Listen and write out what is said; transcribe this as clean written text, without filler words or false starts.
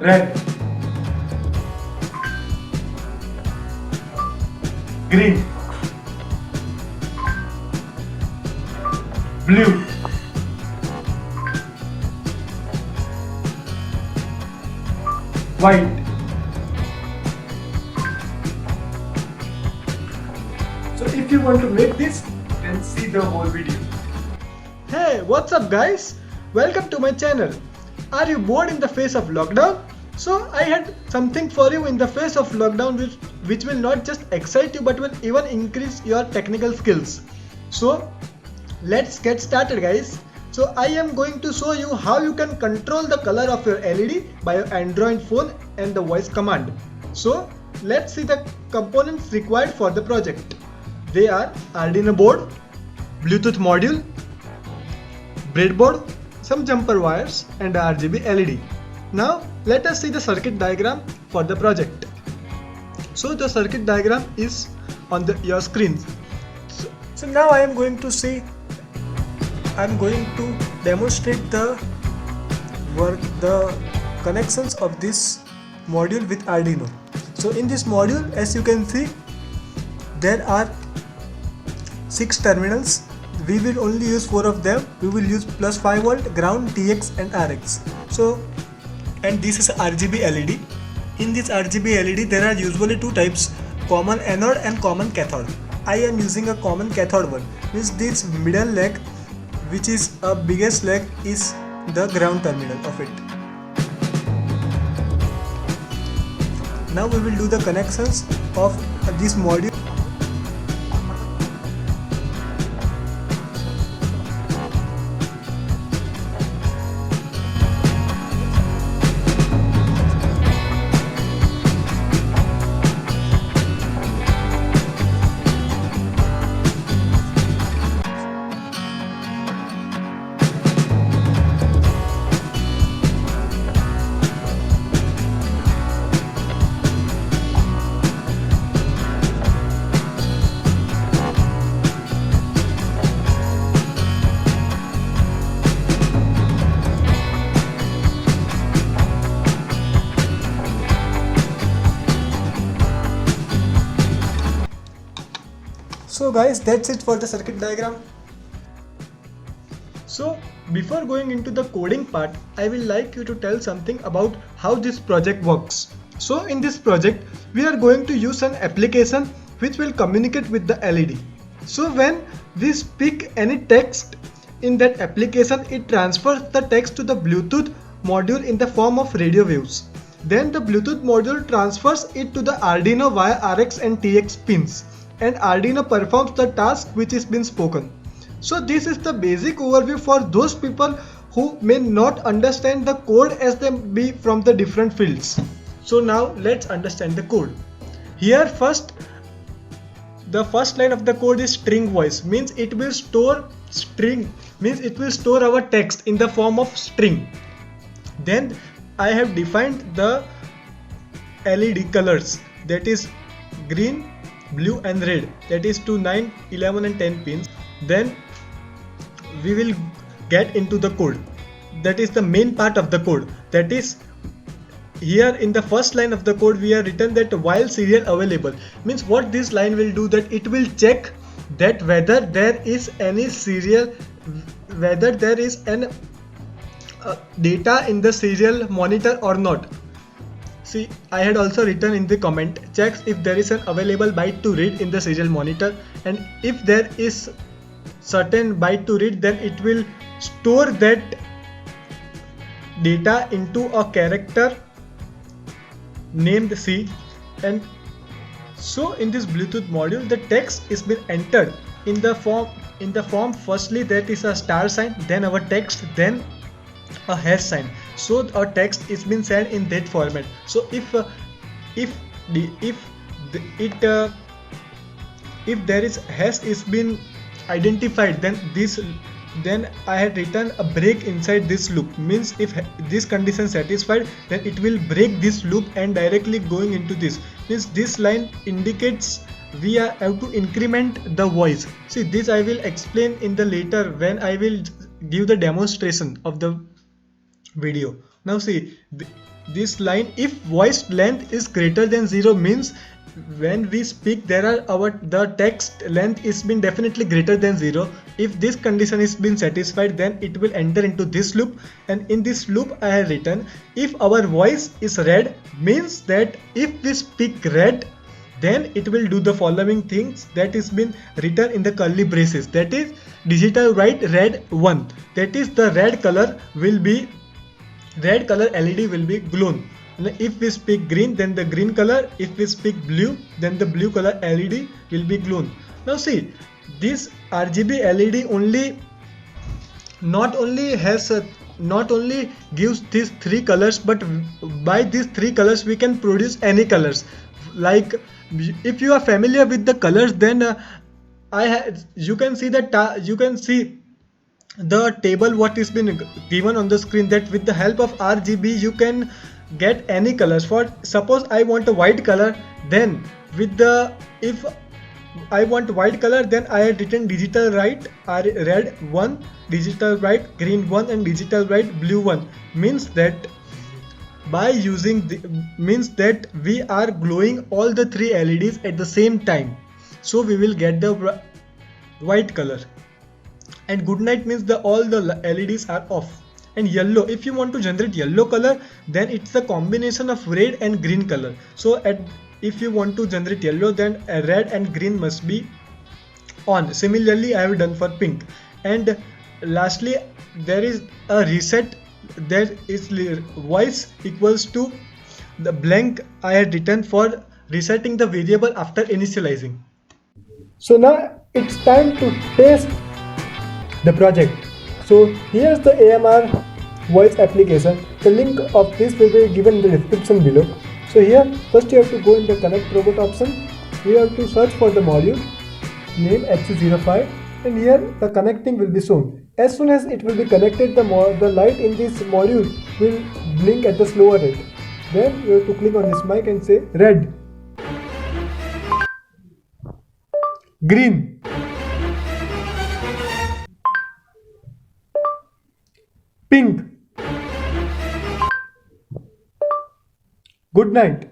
red, green, blue, white. So if you want to make this, then see the whole video. Hey, what's up guys? Welcome to my channel. Are you bored in the face of lockdown? So I had something for you in the face of lockdown which will not just excite you but will even increase your technical skills. So let's get started guys. So I am going to show you how you can control the color of your LED by your Android phone and the voice command. So let's see the components required for the project. They are Arduino board, Bluetooth module, breadboard, some jumper wires and a RGB LED. Now let us see the circuit diagram for the project. So the circuit diagram is on your screen. So now I am going to demonstrate the connections of this module with Arduino. So in this module, as you can see, there are 6 terminals. We will only use 4 of them. We will use plus 5 volt, ground, TX and RX. So, and this is RGB LED. In this RGB LED there are usually 2 types, common anode and common cathode. I am using a common cathode one. Means this middle leg, which is a biggest leg, is the ground terminal of it. Now we will do the connections of this module. So guys, that's it for the circuit diagram. So before going into the coding part, I will like you to tell something about how this project works. So in this project, we are going to use an application which will communicate with the LED. So when we speak any text in that application, it transfers the text to the Bluetooth module in the form of radio waves. Then the Bluetooth module transfers it to the Arduino via RX and TX pins, and Arduino performs the task which is been spoken. So this is the basic overview for those people who may not understand the code as they be from the different fields. So now let's understand the code. Here the first line of the code is string voice, means it will store our text in the form of string. Then I have defined the LED colors, that is green, blue and red, that is to 9, 11 and 10 pins. Then we will get into the code. That is the main part of the code. That is, here in the first line of the code we have written that while serial available, means what this line will do, that it will check that whether there is any serial, whether there is an data in the serial monitor or not. See, I had also written in the comment, checks if there is an available byte to read in the serial monitor, and if there is certain byte to read, then it will store that data into a character named C. And so in this Bluetooth module, the text is been entered in the form firstly that is a star sign, then our text, then a hash sign. So our text is been sent in that format. So if there is hash is been identified, then I had written a break inside this loop, means if this condition satisfied, then it will break this loop and directly going into this, means this line indicates we have to increment the voice. See, this I will explain in the later when I will give the demonstration of the video. Now see, this line, if voice length is greater than 0 means when we speak there are the text length is been definitely greater than 0. If this condition is been satisfied, then it will enter into this loop, and in this loop I have written if our voice is red means that if we speak red, then it will do the following things that is been written in the curly braces, that is digital write red 1, that is the red color LED will be glown. If we speak green, then the green color. If we speak blue, then the blue color LED will be glown. Now see, this RGB LED not only gives these three colors, but by these three colors we can produce any colors. Like if you are familiar with the colors, then you can see the table what is been given on the screen, that with the help of RGB you can get any colors. For suppose I want a white color, then if I want white color, then I had written digital write red 1, digital write green 1 and digital write blue 1, means that means that we are glowing all the three LEDs at the same time, so we will get the white color. And good night means all the LEDs are off. And yellow, if you want to generate yellow color, then it's a combination of red and green color. So if you want to generate yellow, then red and green must be on. Similarly I have done for pink. And lastly there is a reset, there is voice equals to the blank I had written for resetting the variable after initializing. So now it's time to test the project. So here's the AMR voice application. The link of this will be given in the description below. So here first you have to go in the connect robot option. You have to search for the module name HC05, and here the connecting will be shown. As soon as it will be connected, the light in this module will blink at the slower rate. Then you have to click on this mic and say red, green, pink, good night.